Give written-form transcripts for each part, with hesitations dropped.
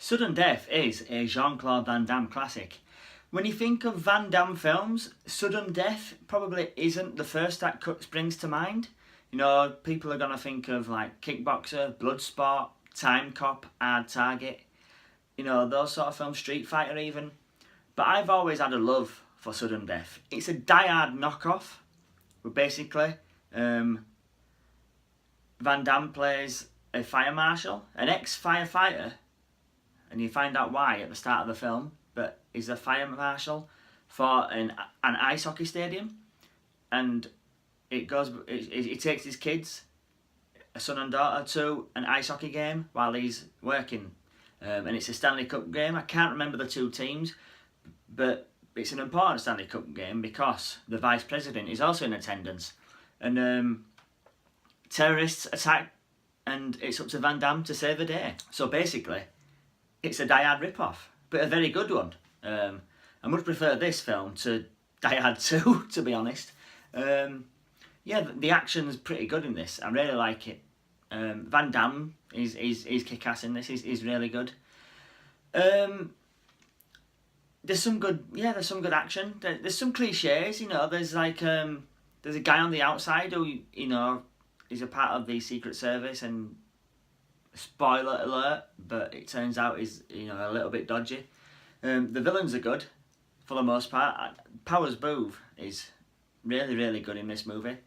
Sudden Death is a Jean-Claude Van Damme classic. When you think of Van Damme films, Sudden Death probably isn't the first that springs to mind. You know, people are going to think of like Kickboxer, Bloodsport, Time Cop, Hard Target, you know, those sort of films, Street Fighter even. But I've always had a love for Sudden Death. It's a die-hard knockoff, but basically Van Damme plays a fire marshal, an ex-firefighter, and you find out why at the start of the film, but he's a fire marshal for an ice hockey stadium, and he takes his kids, a son and daughter, to an ice hockey game while he's working, and it's a Stanley Cup game. I can't remember the two teams, but it's an important Stanley Cup game because the vice president is also in attendance, and terrorists attack, and it's up to Van Damme to save the day. So basically, it's a Die Hard rip-off, but a very good one. I much prefer this film to Die Hard 2, to be honest. Yeah, the action's pretty good in this. I really like it. Van Damme is kick-ass in this. He's really good. There's some good action. There's some cliches, you know. There's like there's a guy on the outside who, you know, is a part of the Secret Service, and spoiler alert, but it turns out he's, you know, a little bit dodgy. The villains are good for the most part. Powers Boothe is really, really good in this movie.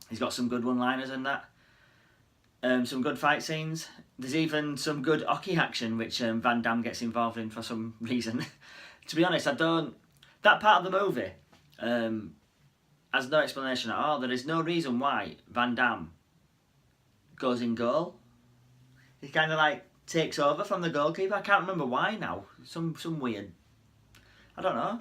He's got some good one-liners in that. Some good fight scenes. There's even some good hockey action, which Van Damme gets involved in for some reason. To be honest, that part of the movie has no explanation at all. There is no reason why Van Damme goes in goal. He kind of like takes over from the goalkeeper. I can't remember why now. Some weird, I don't know.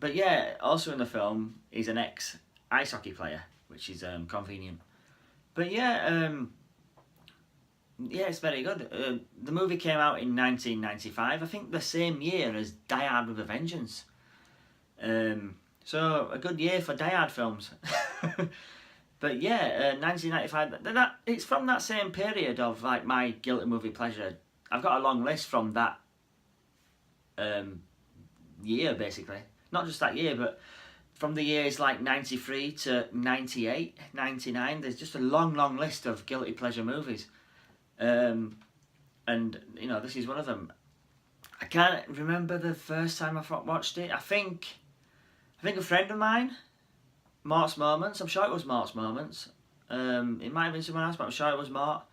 But yeah, also in the film, he's an ex-ice hockey player, which is convenient. But yeah, it's very good. The movie came out in 1995, I think the same year as Die Hard with a Vengeance. So a good year for Die Hard films. But yeah, 1995. It's from that same period of like my guilty movie pleasure. I've got a long list from that year, basically. Not just that year, but from the years like 93 to 98, 99. There's just a long list of guilty pleasure movies. And you know, this is one of them. I can't remember the first time I watched it. I think a friend of mine, Mart's Moments. I'm sure it was Mart's Moments. It might have been someone else, but I'm sure it was Mart.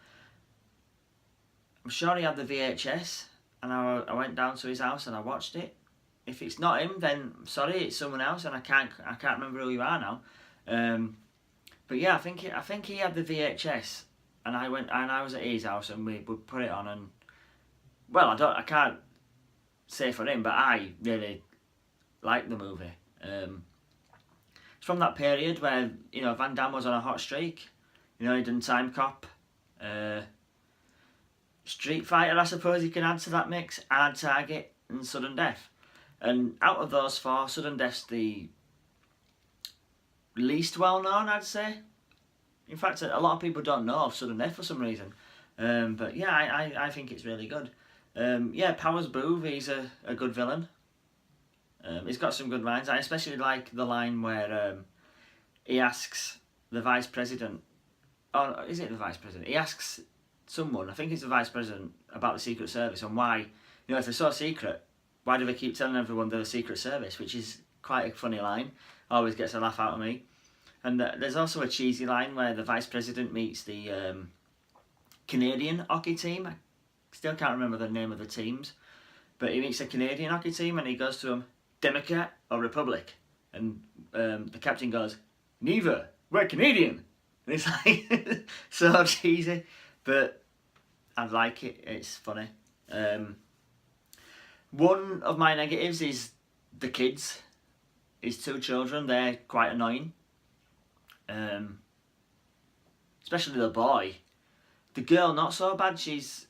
I'm sure he had the VHS, and I went down to his house and I watched it. If it's not him, then sorry, it's someone else, and I can't remember who you are now. But yeah, I think he had the VHS, and I was at his house, and we would put it on, and well, I can't say for him, but I really liked the movie. It's from that period where, you know, Van Damme was on a hot streak. You know, he'd done Time Cop, Street Fighter, I suppose you can add to that mix, Hard Target, and Sudden Death. And out of those four, Sudden Death's the least well known, I'd say. In fact, a lot of people don't know of Sudden Death for some reason. But yeah, I think it's really good. Yeah, Powers Boothe, he's a good villain. He's got some good lines. I especially like the line where he asks the vice president, or is it the vice president? He asks someone, I think it's the vice president, about the Secret Service and why, you know, if they're so secret, why do they keep telling everyone they're the Secret Service? Which is quite a funny line. Always gets a laugh out of me. And there's also a cheesy line where the vice president meets the Canadian hockey team. I still can't remember the name of the teams. But he meets the Canadian hockey team and he goes to them, Democrat or Republic? And the captain goes, neither, we're Canadian. And it's like, so cheesy. But I like it, it's funny. One of my negatives is the kids. His two children, they're quite annoying. Especially the boy. The girl, not so bad. She's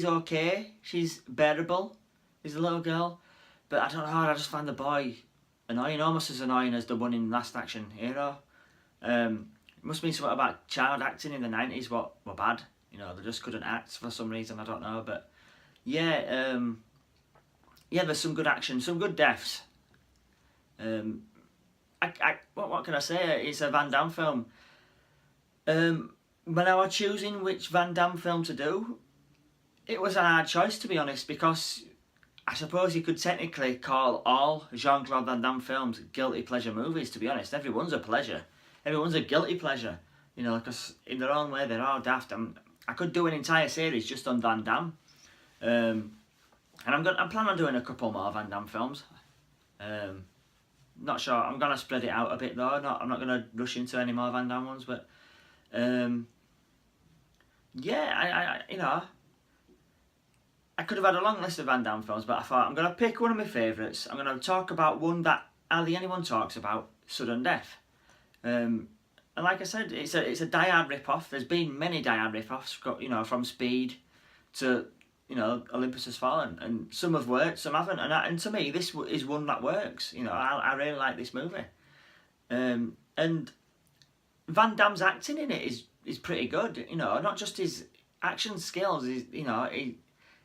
okay. She's bearable. She's a little girl. But I don't know, I just find the boy annoying, almost as annoying as the one in Last Action Hero. It must be something about child acting in the 90s what were bad. You know, they just couldn't act for some reason. I don't know, but yeah, yeah. There's some good action, some good deaths. What can I say? It's a Van Damme film. When I was choosing which Van Damme film to do, it was a hard choice, to be honest, because I suppose you could technically call all Jean-Claude Van Damme films guilty pleasure movies, to be honest. Everyone's a pleasure. Everyone's a guilty pleasure. You know, because in their own way, they're all daft. I could do an entire series just on Van Damme. And I'm planning on doing a couple more Van Damme films. Not sure. I'm gonna spread it out a bit though. I'm not gonna rush into any more Van Damme ones, but yeah, you know, I could have had a long list of Van Damme films, but I thought I'm gonna pick one of my favourites. I'm gonna talk about one that hardly anyone talks about: Sudden Death. And like I said, it's a Die Hard rip-off. There's been many Die Hard rip-offs, you know, from Speed to, you know, Olympus Has Fallen, and some have worked, some haven't, and to me this is one that works. You know, I really like this movie, and Van Damme's acting in it is pretty good. You know, not just his action skills. You know,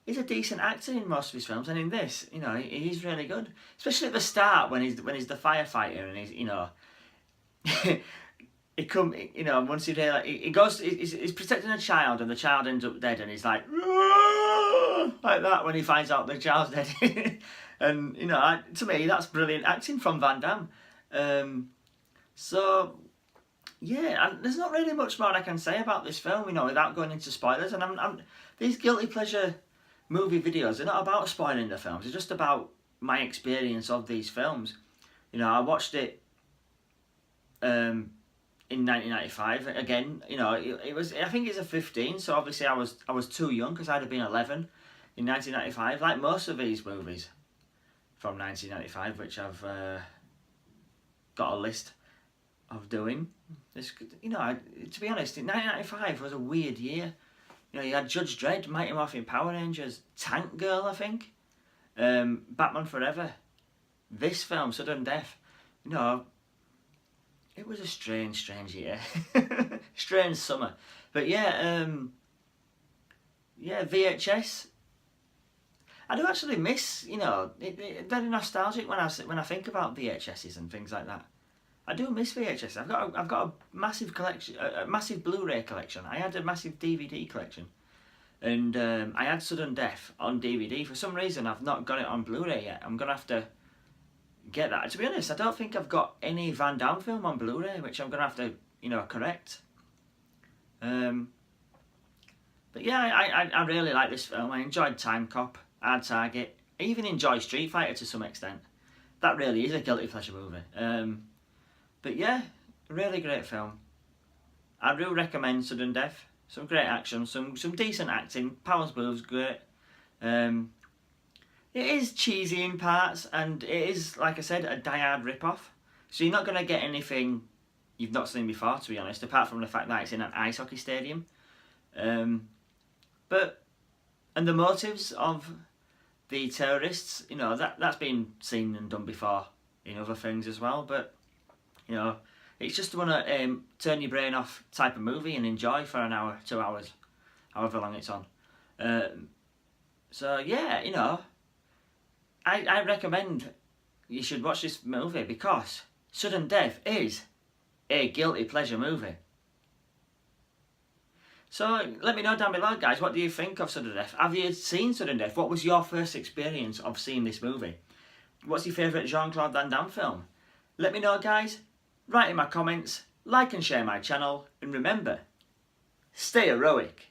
he's a decent actor in most of his films, and in this, you know, he's really good, especially at the start when he's the firefighter and he's, you know. You know, once he goes, he's protecting a child, and the child ends up dead, and he's like that when he finds out the child's dead. And you know, to me, that's brilliant acting from Van Damme. So yeah, and there's not really much more I can say about this film, you know, without going into spoilers. And these guilty pleasure movie videos are not about spoiling the films. It's just about my experience of these films. You know, I watched it in 1995 again. You know, it was, I think it's a 15, so obviously I was too young, because I'd have been 11 in 1995, like most of these movies from 1995, which I've got a list of doing. You know, to be honest, 1995 was a weird year. You know, you had Judge Dredd, Mighty Morphin Power Rangers, Tank Girl, I think, Batman Forever, this film, Sudden Death. You know, it was a strange year. Strange summer. But yeah, yeah, VHS. I do actually miss, you know, very nostalgic when I think about VHSs and things like that. I do miss VHS. I've got a massive collection, a massive Blu-ray collection. I had a massive DVD collection, and I had Sudden Death on DVD. For some reason, I've not got it on Blu-ray yet. I'm gonna have to get that. To be honest, I don't think I've got any Van Damme film on Blu-ray, which I'm gonna have to, you know, correct. But yeah, I really like this film. I enjoyed Time Cop, Hard Target. I even enjoy Street Fighter to some extent. That really is a guilty pleasure movie. But yeah, really great film. I do recommend Sudden Death. Some great action, some decent acting. Powers Booth's great. It is cheesy in parts, and it is, like I said, a Die Hard rip-off. So you're not going to get anything you've not seen before, to be honest, apart from the fact that it's in an ice hockey stadium. And the motives of the terrorists, you know, that's been seen and done before in other things as well. But, you know, it's just one turn your brain off type of movie and enjoy for an hour, 2 hours, however long it's on. So yeah, you know, I recommend you should watch this movie, because Sudden Death is a guilty pleasure movie. So let me know down below, guys, what do you think of Sudden Death? Have you seen Sudden Death? What was your first experience of seeing this movie? What's your favourite Jean-Claude Van Damme film? Let me know, guys. Write in my comments, like and share my channel, and remember, stay heroic.